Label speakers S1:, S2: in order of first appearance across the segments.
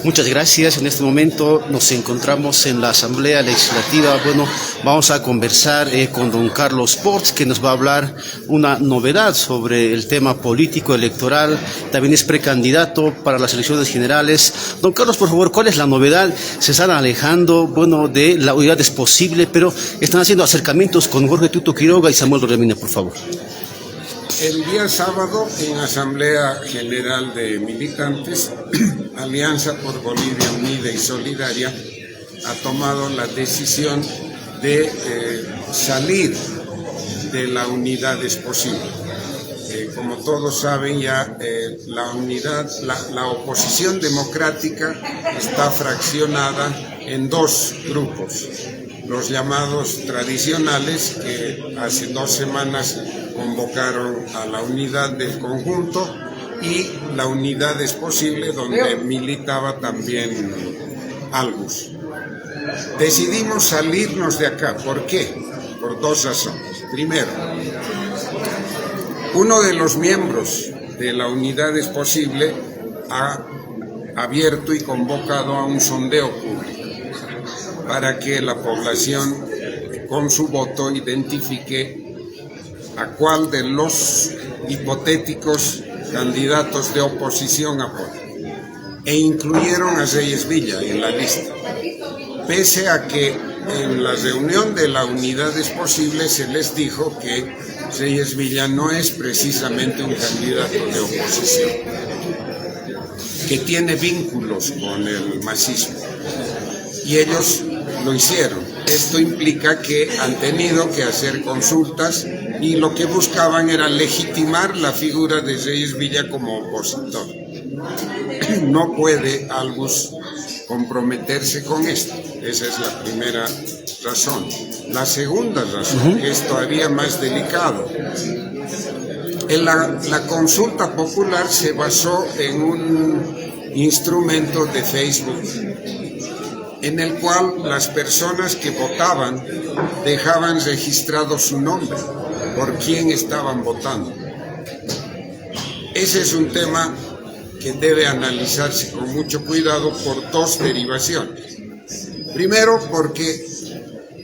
S1: Muchas gracias. En este momento nos encontramos en la Asamblea Legislativa. Bueno, vamos a conversar con don Carlos Ports, que nos va a hablar una novedad sobre el tema político electoral. También es precandidato para las elecciones generales. Don Carlos, por favor, ¿cuál es la novedad? Se están alejando, bueno, de la unidad es posible, pero están haciendo acercamientos con Jorge Tuto Quiroga y Samuel Doremina, por favor.
S2: El día sábado, en Asamblea General de Militantes, Alianza por Bolivia Unida y Solidaria ha tomado la decisión de salir de la unidad es posible. Como todos saben ya, la oposición democrática está fraccionada en dos grupos. Los llamados tradicionales, que hace 2 semanas convocaron a la unidad del conjunto, y la unidad es posible, donde militaba también Albus. Decidimos salirnos de acá. ¿Por qué? Por 2 razones. Primero, uno de los miembros de la unidad es posible ha abierto y convocado a un sondeo público para que la población con su voto identifique a cuál de los hipotéticos candidatos de oposición apoya. E incluyeron a Reyes Villa en la lista, pese a que en la reunión de la unidad es posible se les dijo que Reyes Villa no es precisamente un candidato de oposición, que tiene vínculos con el masismo. Y ellos lo hicieron. Esto implica que han tenido que hacer consultas y lo que buscaban era legitimar la figura de Reyes Villa como opositor. No puede Albus comprometerse con esto. Esa es la primera razón. La segunda razón es todavía más delicado. La consulta popular se basó en un instrumento de Facebook, en el cual las personas que votaban dejaban registrado su nombre, por quién estaban votando. Ese es un tema que debe analizarse con mucho cuidado por 2 derivaciones. Primero, porque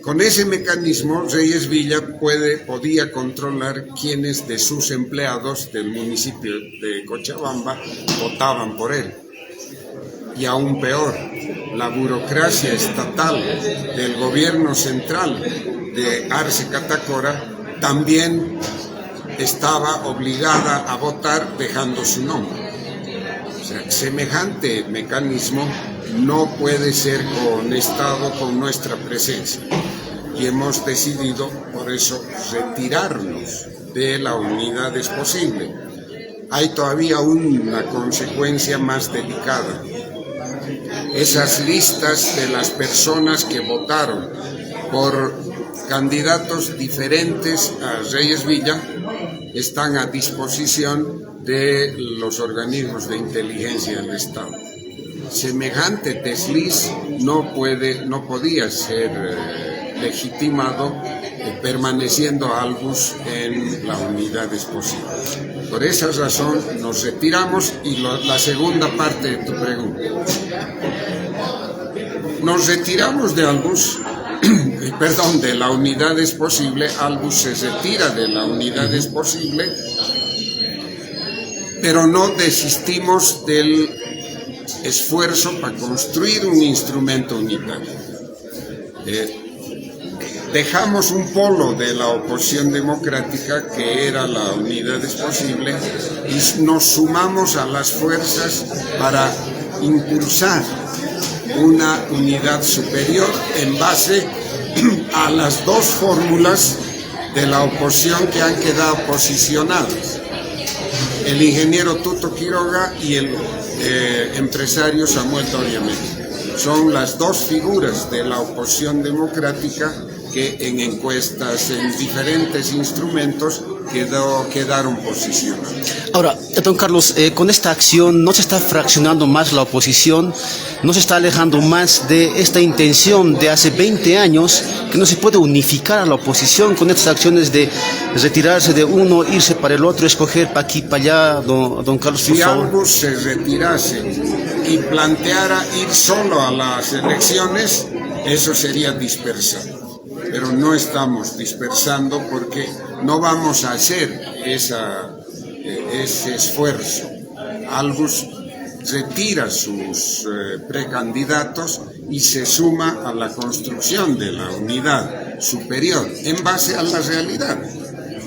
S2: con ese mecanismo Reyes Villa podía controlar quiénes de sus empleados del municipio de Cochabamba votaban por él. Y aún peor, la burocracia estatal del gobierno central de Arce Catacora también estaba obligada a votar dejando su nombre. O sea, semejante mecanismo no puede ser conectado con nuestra presencia. Y hemos decidido, por eso, retirarnos de la unidad es posible. Hay todavía una consecuencia más delicada. Esas listas de las personas que votaron por candidatos diferentes a Reyes Villa están a disposición de los organismos de inteligencia del Estado. Semejante desliz no podía ser legitimado permaneciendo Albus en la unidad es posible. Por esa razón nos retiramos. Y la segunda parte de tu pregunta. Nos retiramos de Albus, de la unidad es posible. Albus se retira de la unidad es posible, pero no desistimos del esfuerzo para construir un instrumento unitario. Dejamos un polo de la oposición democrática, que era la unidad es posible, y nos sumamos a las fuerzas para impulsar una unidad superior en base a las 2 fórmulas de la oposición que han quedado posicionadas: el ingeniero Tuto Quiroga y el empresario Samuel Doremina. Son las 2 figuras de la oposición democrática que en encuestas, en diferentes instrumentos, quedaron posicionados.
S1: Ahora, don Carlos, con esta acción no se está fraccionando más la oposición, no se está alejando más de esta intención de hace 20 años, que no se puede unificar a la oposición con estas acciones de retirarse de uno, irse para el otro, escoger para aquí, para allá, don Carlos, por favor.
S2: Si ambos se retirasen, y planteara ir solo a las elecciones, eso sería dispersar. Pero no estamos dispersando porque no vamos a hacer ese esfuerzo. Albus retira sus precandidatos y se suma a la construcción de la unidad superior en base a la realidad.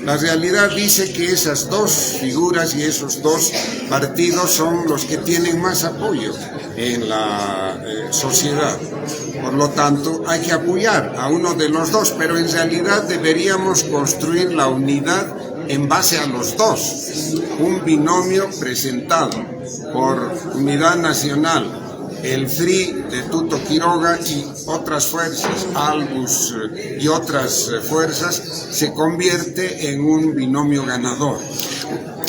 S2: La realidad dice que esas dos figuras y esos dos partidos son los que tienen más apoyo en la sociedad. Por lo tanto, hay que apoyar a uno de los dos, pero en realidad deberíamos construir la unidad en base a los dos. Un binomio presentado por Unidad Nacional, el FRI de Tuto Quiroga y otras fuerzas, Albus y otras fuerzas, se convierte en un binomio ganador.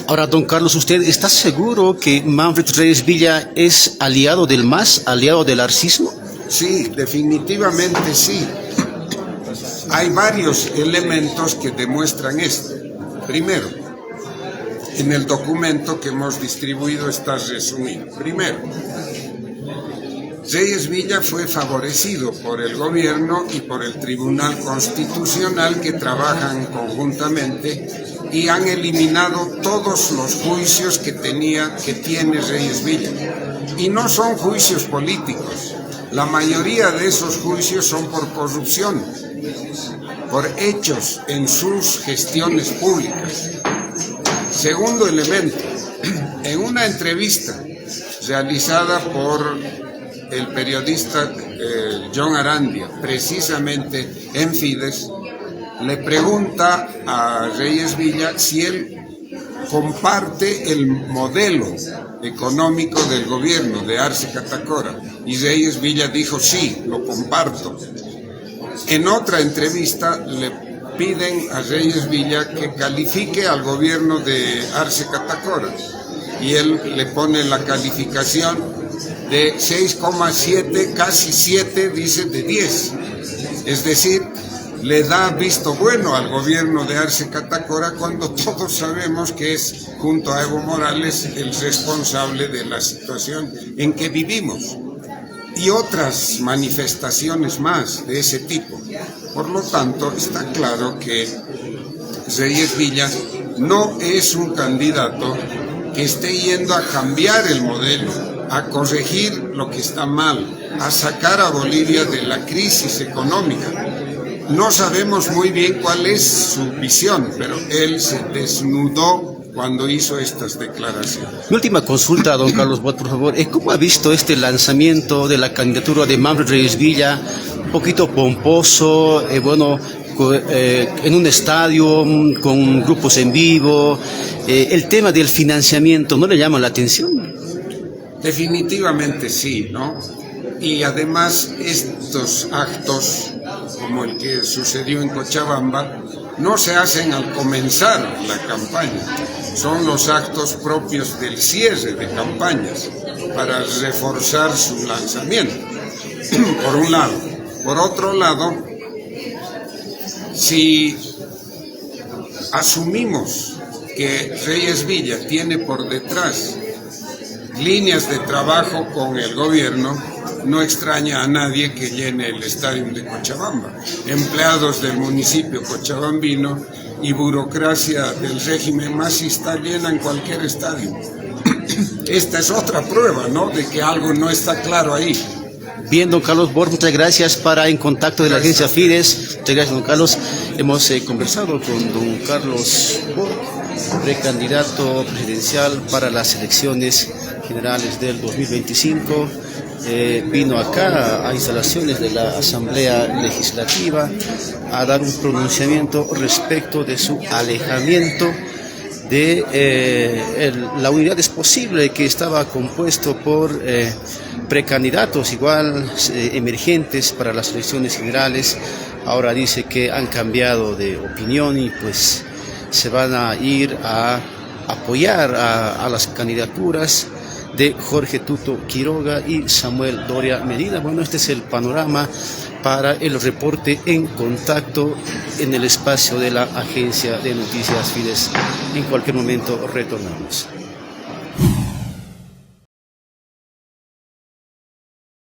S1: Ahora, don Carlos, ¿usted está seguro que Manfred Reyes Villa es aliado del MAS, aliado del arcismo?
S2: Sí, definitivamente sí. Hay varios elementos que demuestran esto. Primero, en el documento que hemos distribuido está resumido. Primero, Reyes Villa fue favorecido por el gobierno y por el Tribunal Constitucional, que trabajan conjuntamente y han eliminado todos los juicios que tiene Reyes Villa. Y no son juicios políticos. La mayoría de esos juicios son por corrupción, por hechos en sus gestiones públicas. Segundo elemento, en una entrevista realizada por el periodista John Arandia, precisamente en Fides, le pregunta a Reyes Villa si él comparte el modelo económico del gobierno de Arce Catacora, y Reyes Villa dijo sí, lo comparto. En otra entrevista le piden a Reyes Villa que califique al gobierno de Arce Catacora, y él le pone la calificación de 6,7, casi 7, dice, de 10. Es decir, le da visto bueno al gobierno de Arce Catacora, cuando todos sabemos que es, junto a Evo Morales, el responsable de la situación en que vivimos. Y otras manifestaciones más de ese tipo. Por lo tanto, está claro que Reyes Villa no es un candidato que esté yendo a cambiar el modelo, a corregir lo que está mal, a sacar a Bolivia de la crisis económica. No sabemos muy bien cuál es su visión, pero él se desnudó cuando hizo estas declaraciones.
S1: Mi última consulta, don Carlos Bot, por favor. ¿Cómo ha visto este lanzamiento de la candidatura de Manfred Reyes Villa? Un poquito pomposo, en un estadio, con grupos en vivo. El tema del financiamiento, ¿no le llama la atención?
S2: Definitivamente sí, ¿no? Y además estos actos, como el que sucedió en Cochabamba, no se hacen al comenzar la campaña, son los actos propios del cierre de campañas para reforzar su lanzamiento, por un lado. Por otro lado, si asumimos que Reyes Villa tiene por detrás líneas de trabajo con el gobierno, no extraña a nadie que llene el estadio de Cochabamba. Empleados del municipio cochabambino y burocracia del régimen masista llenan cualquier estadio. Esta es otra prueba, ¿no?, de que algo no está claro ahí.
S1: Bien, don Carlos Bort, muchas gracias. Para En Contacto de la agencia Fides. Muchas gracias, don Carlos. Hemos conversado con don Carlos Bort, precandidato presidencial para las elecciones generales del 2025. Vino acá a instalaciones de la Asamblea Legislativa a dar un pronunciamiento respecto de su alejamiento de la unidad Es Posible, que estaba compuesto por precandidatos igual emergentes para las elecciones generales. Ahora dice que han cambiado de opinión y pues se van a ir a apoyar a las candidaturas de Jorge Tuto Quiroga y Samuel Doria Medina. Bueno, este es el panorama para el reporte En Contacto en el espacio de la agencia de noticias Fides. En cualquier momento retornamos.